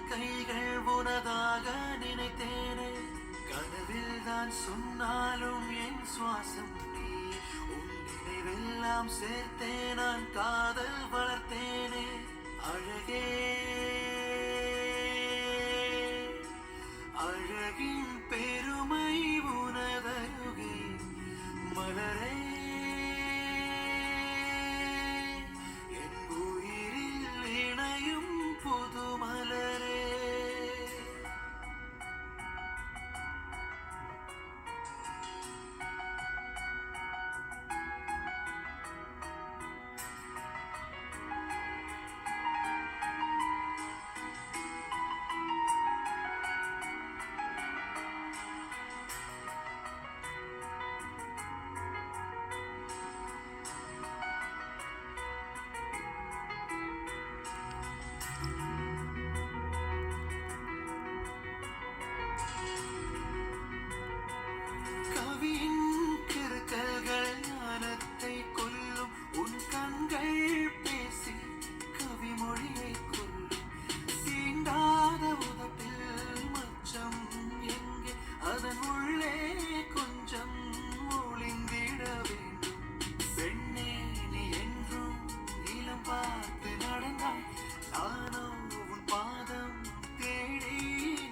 கைகள் உனதாக நினைத்தேனே, கனவில் தான் சொன்னாலும் என் சுவாசம் நீ. உன் நினைவெல்லாம் சேர்த்தே நான் காதல் வளர்த்தேனே. அழகே அழகின் பெருமை உனதருகே, மலரே என் உயிரில் இணையும் புது மலரே. கவியின் கிறுக்கல்கள் ஞானத்தை கொல்லும், உன் கண்கள் பேசி கவிமொழியை கொல்லும். தீண்டாத உதட்டில் மச்சம் எங்கே, அதன் உள்ளே கொஞ்சம் ஒளிந்திட வேண்டும். பெண்ணே நீ என்றும் நீளம் பார்த்து நடந்தாய், நானோ உன் பாதம் தேடி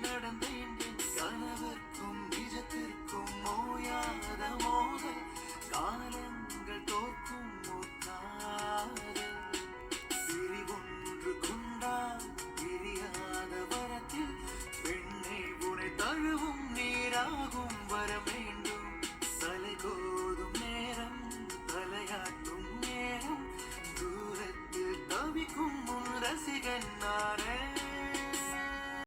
நடந்தேன். கனவிற்கும் நிஜத்திற்கும் ஓயாத மோதல், காலங்கள் தோற்கும் காதல். பிரிவொன்று கொண்டா பிரியாத வரத்தில், பெண்ணை உனை தழுவும் நீராகும் வரமே.